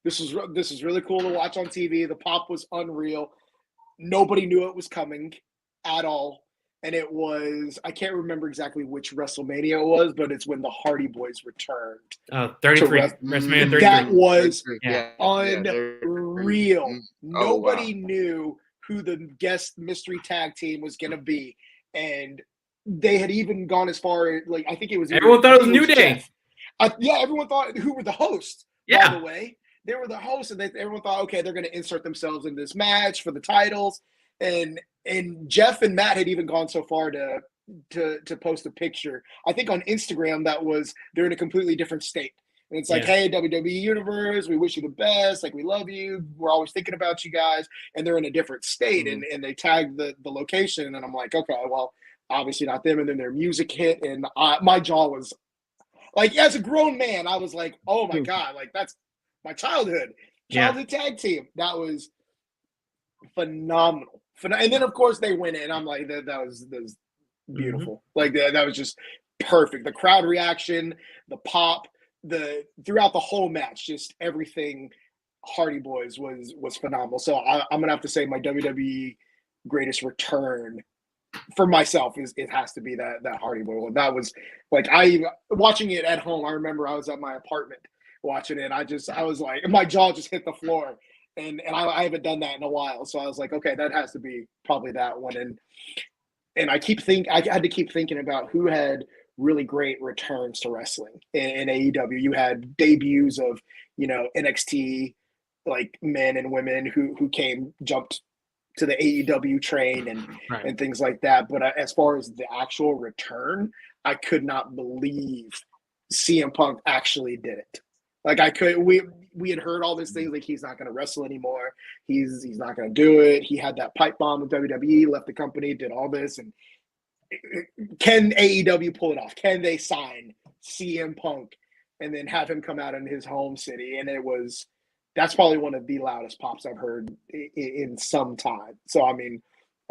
This is really cool to watch on TV. The pop was unreal. Nobody knew it was coming at all. And it was, I can't remember exactly which WrestleMania it was, but it's when the Hardy Boys returned. 33. WrestleMania 33. That was unreal. Nobody knew who the guest mystery tag team was going to be. And they had even gone as far, like, I think it was... Everyone thought it was New Day. Everyone thought who were the hosts, by the way. They were the hosts, and everyone thought, okay, they're going to insert themselves in this match for the titles. And Jeff and Matt had even gone so far to post a picture, I think on Instagram, they're in a completely different state. And it's like, hey, WWE Universe, we wish you the best. Like, we love you. We're always thinking about you guys. And they're in a different state, and they tagged the location. And I'm like, okay, well, obviously not them. And then their music hit, and my jaw was like, as a grown man, I was like, oh my God, like that's my childhood tag team. That was phenomenal. And then of course they win it, and I'm like, that was beautiful. Like that was just perfect. The crowd reaction, the pop, throughout the whole match, just everything Hardy Boys was phenomenal. So I'm gonna have to say my WWE greatest return for myself it has to be that Hardy Boy one. That was like, watching it at home. I remember I was at my apartment watching it. I was like, my jaw just hit the floor, and I haven't done that in a while. So I was like, okay, that has to be probably that one. And I had to keep thinking about who had really great returns to wrestling in AEW. You had debuts of, NXT, like men and women who jumped to the AEW train and things like that. But as far as the actual return, I could not believe CM Punk actually did it. Like we had heard all these things like he's not going to wrestle anymore. He's not going to do it. He had that pipe bomb with WWE, left the company, did all this, and can AEW pull it off? Can they sign CM Punk and then have him come out in his home city? And that's probably one of the loudest pops I've heard in some time. So I mean,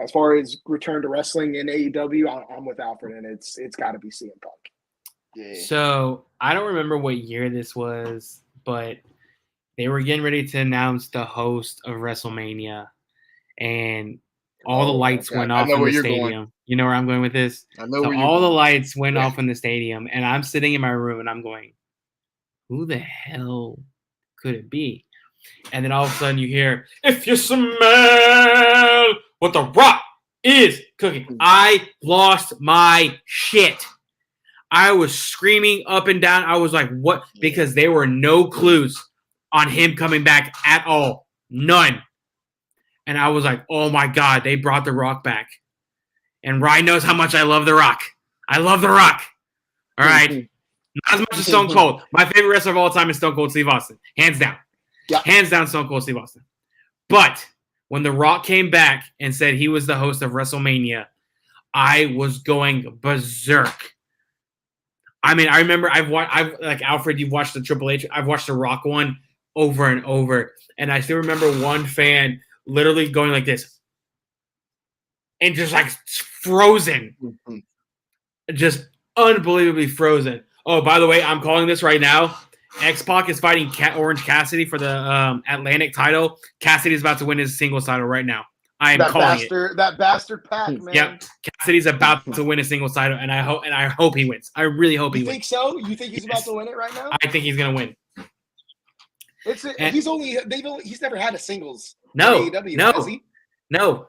as far as return to wrestling in AEW, I'm with Alfred, and it's got to be CM Punk. Yeah. So I don't remember what year this was, but they were getting ready to announce the host of WrestleMania, and all the lights went off in the stadium. Going. You know where I'm going with this? I know so where all the lights went off in the stadium, and I'm sitting in my room, and I'm going, who the hell could it be? And then all of a sudden you hear, if you smell what the Rock is cooking. I lost my shit. I was screaming up and down. I was like, what? Because there were no clues on him coming back at all. None. And I was like, oh my God, they brought The Rock back. And Ryan knows how much I love The Rock. I love The Rock. All right. Not as much as Stone Cold. My favorite wrestler of all time is Stone Cold Steve Austin. Hands down. Yep. Hands down, Stone Cold Steve Austin. But when The Rock came back and said he was the host of WrestleMania, I was going berserk. I mean, I remember I've like Alfred, you've watched the Triple H. I've watched the Rock one over and over. And I still remember one fan literally going like this and just like frozen. Just unbelievably frozen. Oh, by the way, I'm calling this right now. X-Pac is fighting Orange Cassidy for the Atlantic title. Cassidy is about to win his singles title right now. I am calling it. That bastard Pac, man. Yep. Cassidy's about to win a singles title, and I hope he wins. I really hope he wins. You think so? You think he's about to win it right now? I think he's gonna win. He's never had a singles. No, in AEW, no, has he? no.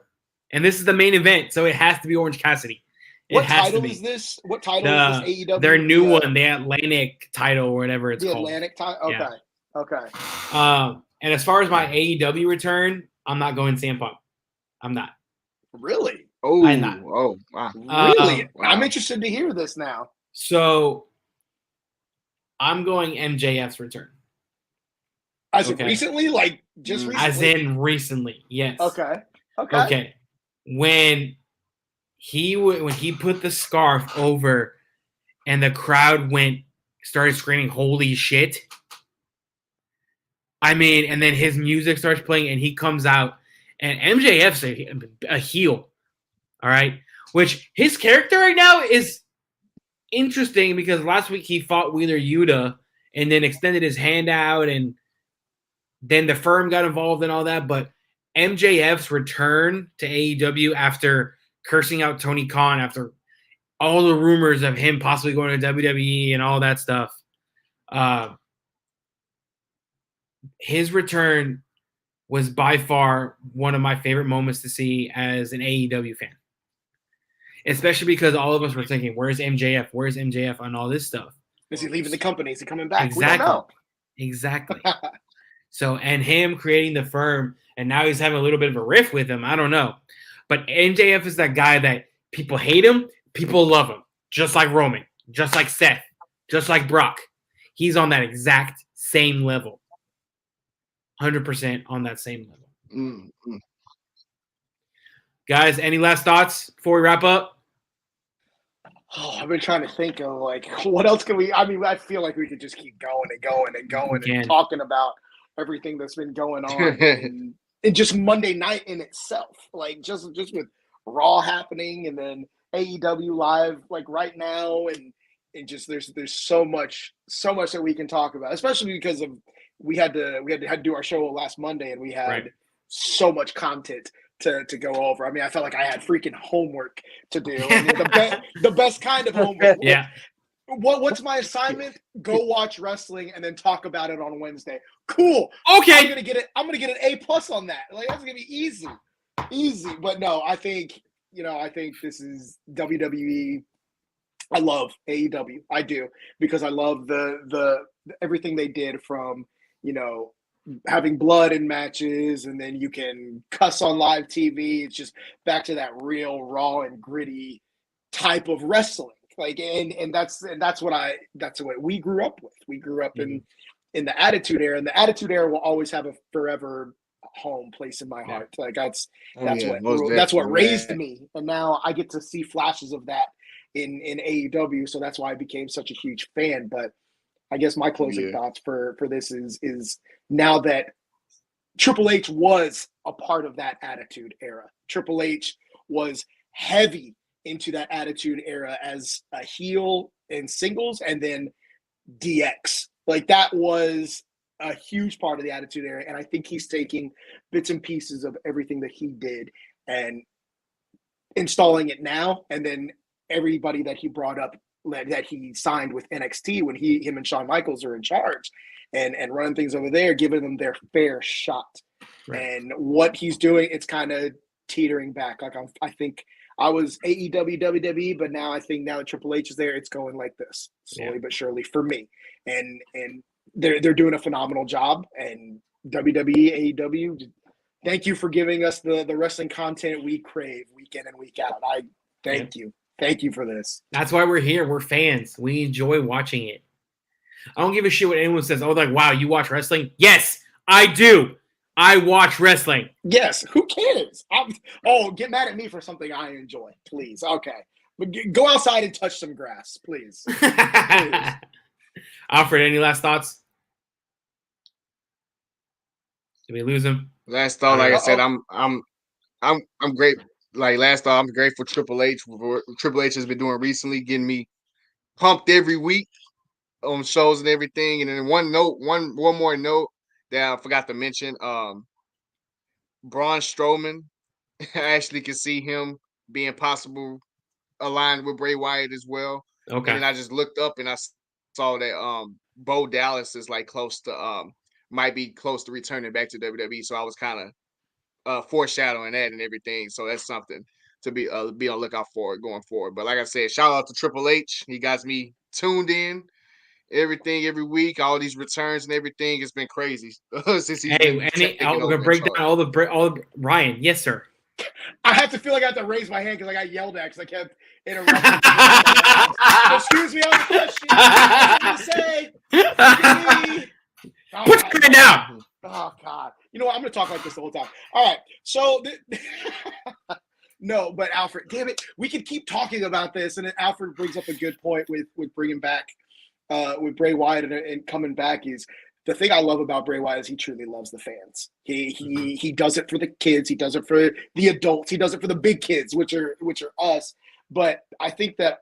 And this is the main event, so it has to be Orange Cassidy. What title is this? What title is this AEW? Their new one, the Atlantic title or whatever it's called. The Atlantic title? Okay. Yeah. Okay. And as far as my AEW return, I'm not going CM Punk. I'm not. Really? Oh, I'm not. Oh, wow. Really? Wow. I'm interested to hear this now. So I'm going MJF's return. As of recently? Like just recently? As in recently, yes. Okay. When he put the scarf over and the crowd started screaming, holy shit. I mean, and then his music starts playing and he comes out and MJF's a heel. All right. Which his character right now is interesting because last week he fought Wheeler Yuta and then extended his hand out and then the firm got involved and all that. But MJF's return to AEW after cursing out Tony Khan, after all the rumors of him possibly going to WWE and all that stuff, his return was by far one of my favorite moments to see as an AEW fan. Especially because all of us were thinking, where's MJF? Where's MJF on all this stuff? Is he leaving the company? Is he coming back? Exactly. We don't know. Exactly. So, and him creating the firm, and now he's having a little bit of a riff with him. I don't know. But MJF is that guy that people hate him, people love him. Just like Roman, just like Seth, just like Brock. He's on that exact same level. 100% on that same level. Mm-hmm. Guys, any last thoughts before we wrap up? Oh, I've been trying to think of like what else can we? I mean, I feel like we could just keep going and going and going and talking about everything that's been going on and just Monday night in itself, like just with Raw happening and then AEW live like right now and just there's so much that we can talk about, especially because of we had to do our show last Monday and we had so much content to go over. I mean, I felt like I had freaking homework to do. I mean, the best kind of homework. Yeah. What's my assignment? Go watch wrestling and then talk about it on Wednesday. Cool. Okay. I'm gonna get an A+ on that. Like that's gonna be easy. But no, I think this is WWE. I love AEW. I do because I love the everything they did from having blood in matches and then you can cuss on live TV. It's just back to that real raw and gritty type of wrestling. Like and that's what we grew up with. We grew up in in the Attitude Era, and the Attitude Era will always have a forever home place in my heart. Like that's what raised me, and now I get to see flashes of that in AEW. So that's why I became such a huge fan. But I guess my closing thoughts for this is now that Triple H was a part of that Attitude Era. Triple H was heavy into that Attitude Era as a heel in singles, and then DX. Like that was a huge part of the Attitude Era, and I think he's taking bits and pieces of everything that he did and installing it now. And then everybody that he brought up, that he signed with NXT when him and Shawn Michaels are in charge and running things over there, giving them their fair shot. Right. And what he's doing, it's kind of teetering back. Like I think I was AEW, WWE, but now I think now that Triple H is there, it's going like this slowly but surely for me. And they're doing a phenomenal job. And WWE, AEW, thank you for giving us the wrestling content we crave week in and week out. I thank you. Thank you for this. That's why we're here. We're fans. We enjoy watching it. I don't give a shit what anyone says. Oh, like, wow, you watch wrestling? Yes, I do. I watch wrestling. Yes, who cares? Get mad at me for something I enjoy, please. Okay. But go outside and touch some grass, please. Please. Alfred, any last thoughts? Did we lose him? Last thought, like I said, I'm great. Like last thought, I'm grateful for Triple H. Triple H has been doing recently, getting me pumped every week on shows and everything. And then one more note that I forgot to mention. Braun Strowman, I actually can see him being possible aligned with Bray Wyatt as well. Okay. And then I just looked up and I saw that Bo Dallas is like close to might be close to returning back to WWE. So I was kind of foreshadowing that and everything. So that's something to be on the lookout for going forward. But like I said, shout out to Triple H. He got me tuned in. Everything every week, all these returns and everything has been crazy since he's been. We're gonna break down all the Ryan. Yes, sir. I have to feel like I have to raise my hand because I got yelled at because I kept interrupting. Excuse me, I have a question. Say. Put your hand down. Oh God! You know what? I'm gonna talk like this the whole time. All right. So. No, but Alfred, damn it, we could keep talking about this, and Alfred brings up a good point with bringing back. With Bray Wyatt and coming back is the thing I love about Bray Wyatt is he truly loves the fans. He does it for the kids. He does it for the adults. He does it for the big kids, which are us. But I think that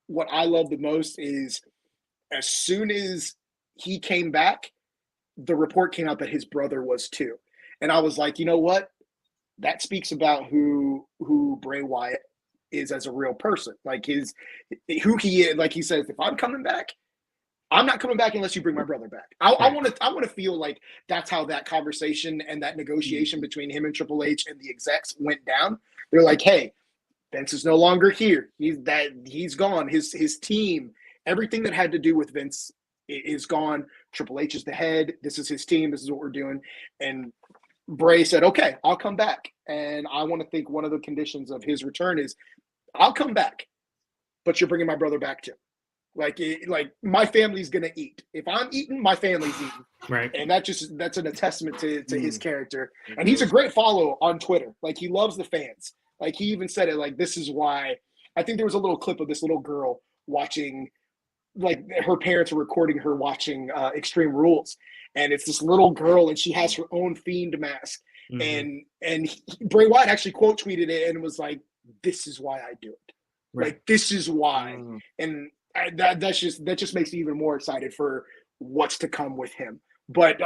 what I love the most is as soon as he came back, the report came out that his brother was too. And I was like, you know what? That speaks about who Bray Wyatt is as a real person. Like who he is. Like he says, if I'm coming back, I'm not coming back unless you bring my brother back. I want to feel like that's how that conversation and that negotiation between him and Triple H and the execs went down. They're like, hey, Vince is no longer here. He's gone. His team, everything that had to do with Vince is gone. Triple H is the head. This is his team. This is what we're doing. And Bray said, okay, I'll come back. And I want to think one of the conditions of his return is I'll come back, but you're bringing my brother back too. Like my family's gonna eat. If I'm eating, my family's eating. Right. And that's an testament to his character. And he's a great follow on Twitter. Like he loves the fans. Like he even said it. Like this is why. I think there was a little clip of this little girl watching. Like her parents were recording her watching Extreme Rules, and it's this little girl, and she has her own Fiend mask. Mm-hmm. And Bray Wyatt actually quote tweeted it and was like, "This is why I do it. Right. Like this is why." Mm-hmm. And that just makes me even more excited for what's to come with him. But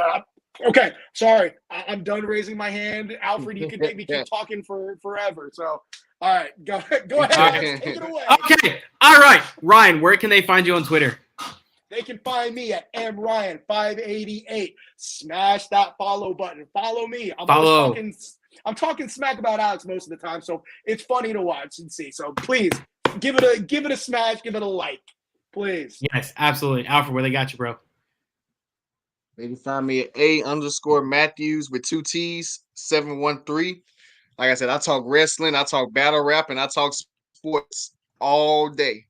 okay, sorry, I'm done raising my hand. Alfred, you can make me keep talking for forever. So, all right, go ahead, take it away. Okay, all right, Ryan, where can they find you on Twitter? They can find me at mryan588. Smash that follow button. Follow me. I'm talking smack about Alex most of the time, so it's funny to watch and see. So please give it a smash, give it a like. Please. Yes, absolutely. Alfred, where they got you, bro? They can find me at A_Matthews with 2 T's 713. Like I said, I talk wrestling, I talk battle rap, and I talk sports all day.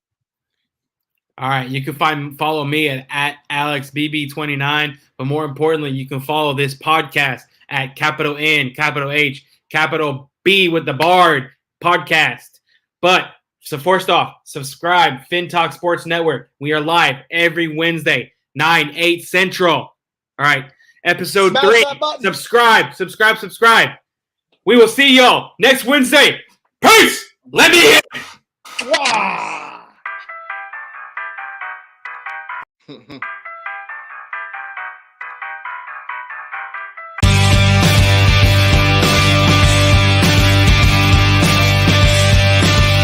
All right, you can follow me at AlexBB29, but more importantly, you can follow this podcast at capital N, capital H, capital B with the Bard podcast. But so first off, subscribe, FinTalk Sports Network. We are live every Wednesday, 9, 8 Central. All right, episode Smash 3. that button. Subscribe. We will see y'all next Wednesday. Peace. Let me hit. Wow.